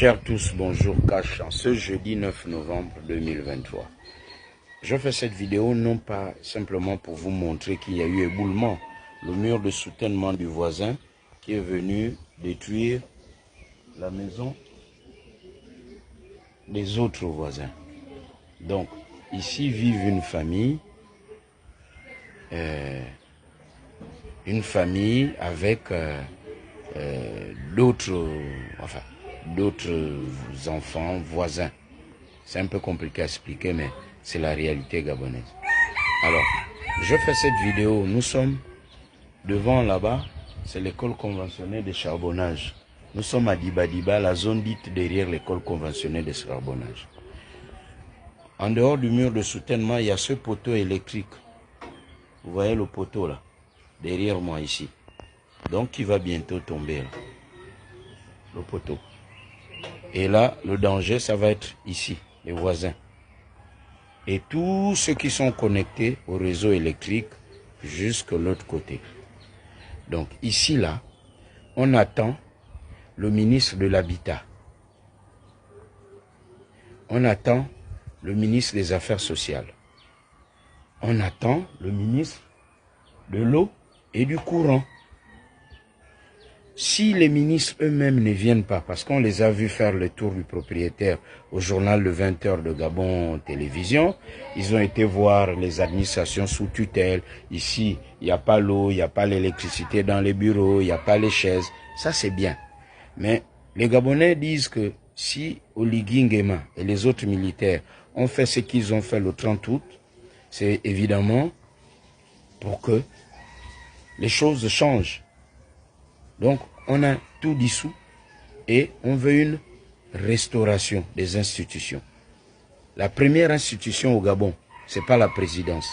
Chers tous, bonjour Cash, en ce jeudi 9 novembre 2023. Je fais cette vidéo non pas simplement pour vous montrer qu'il y a eu éboulement, le mur de soutènement du voisin qui est venu détruire la maison des autres voisins. Donc, ici vivent une famille avec d'autres enfants voisins. C'est un peu compliqué à expliquer, mais c'est la réalité gabonaise. Alors, je fais cette vidéo, nous sommes devant là-bas, c'est l'école conventionnelle de charbonnage. Nous sommes à Dibadiba, la zone dite derrière l'école conventionnelle de charbonnage. En dehors du mur de soutènement, il y a ce poteau électrique. Vous voyez le poteau là, derrière moi ici. Donc, il va bientôt tomber là. Le poteau. Et là, le danger, ça va être ici, les voisins. Et tous ceux qui sont connectés au réseau électrique jusqu'à l'autre côté. Donc, ici, là, on attend le ministre de l'Habitat. On attend le ministre des Affaires sociales. On attend le ministre de l'eau et du courant. Si les ministres eux-mêmes ne viennent pas, parce qu'on les a vus faire le tour du propriétaire au journal de 20h de Gabon Télévision, ils ont été voir les administrations sous tutelle. Ici, il n'y a pas l'eau, il n'y a pas l'électricité dans les bureaux, il n'y a pas les chaises. Ça, c'est bien. Mais les Gabonais disent que si Oligui Nguema et les autres militaires ont fait ce qu'ils ont fait le 30 août, c'est évidemment pour que les choses changent. Donc, on a tout dissous et on veut une restauration des institutions. La première institution au Gabon, ce n'est pas la présidence.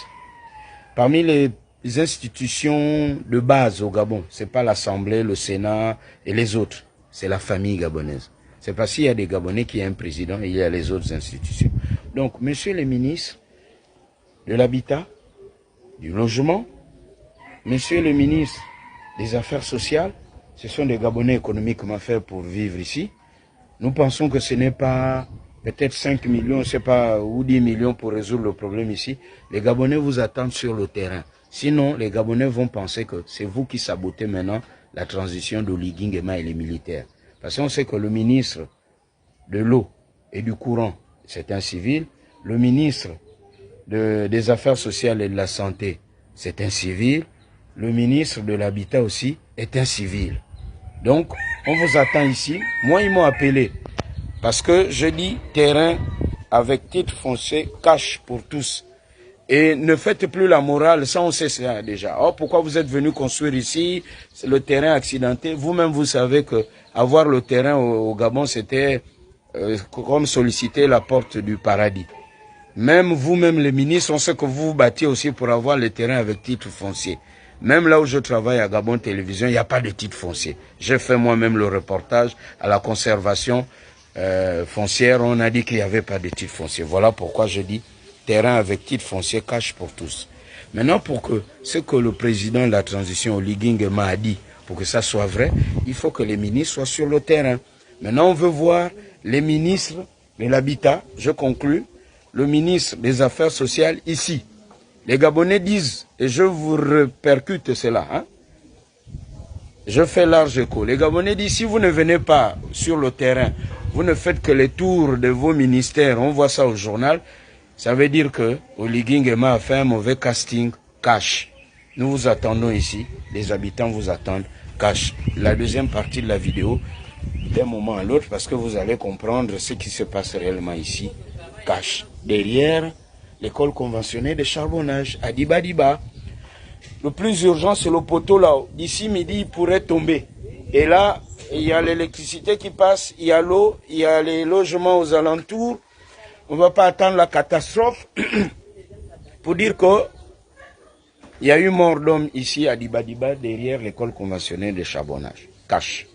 Parmi les institutions de base au Gabon, ce n'est pas l'Assemblée, le Sénat et les autres. C'est la famille gabonaise. C'est parce qu'il y a des Gabonais qui ont un président et il y a les autres institutions. Donc, monsieur le ministre de l'Habitat, du Logement, monsieur le ministre des Affaires sociales, ce sont des Gabonais économiquement faits pour vivre ici. Nous pensons que ce n'est pas peut-être 5 millions, je sais pas, ou 10 millions pour résoudre le problème ici. Les Gabonais vous attendent sur le terrain. Sinon, les Gabonais vont penser que c'est vous qui sabotez maintenant la transition d'Oligui Nguema et les militaires. Parce qu'on sait que le ministre de l'eau et du courant, c'est un civil. Le ministre des Affaires sociales et de la Santé, c'est un civil. Le ministre de l'Habitat aussi est un civil. Donc, on vous attend ici. Moi, ils m'ont appelé parce que je dis terrain avec titre foncier, cash pour tous. Et ne faites plus la morale, ça on sait ça déjà. Oh, pourquoi vous êtes venu construire ici? C'est le terrain accidenté. Vous-même, vous savez que avoir le terrain au Gabon, c'était comme solliciter la porte du paradis. Même vous-même, les ministres, on sait que vous vous battiez aussi pour avoir le terrain avec titre foncier. Même là où je travaille à Gabon Télévision, il n'y a pas de titre foncier. J'ai fait moi-même le reportage à la conservation foncière. On a dit qu'il n'y avait pas de titre foncier. Voilà pourquoi je dis terrain avec titre foncier, cash pour tous. Maintenant, pour que ce que le président de la transition, Oligui Nguema, a dit, pour que ça soit vrai, il faut que les ministres soient sur le terrain. Maintenant, on veut voir les ministres de l'Habitat, je conclus, le ministre des Affaires sociales ici. Les Gabonais disent, et je vous répercute cela, hein, je fais large écho. Les Gabonais disent, si vous ne venez pas sur le terrain, vous ne faites que les tours de vos ministères, on voit ça au journal, ça veut dire que Oligui Nguema a fait un mauvais casting cash. Nous vous attendons ici, les habitants vous attendent cash. La deuxième partie de la vidéo, d'un moment à l'autre, parce que vous allez comprendre ce qui se passe réellement ici, cash. Derrière l'école conventionnelle de charbonnage à Dibadiba. Le plus urgent, c'est le poteau là-haut. D'ici midi, il pourrait tomber. Et là, il y a l'électricité qui passe, il y a l'eau, il y a les logements aux alentours. On ne va pas attendre la catastrophe pour dire qu'il y a eu mort d'homme ici à Dibadiba derrière l'école conventionnelle de charbonnage. Cash.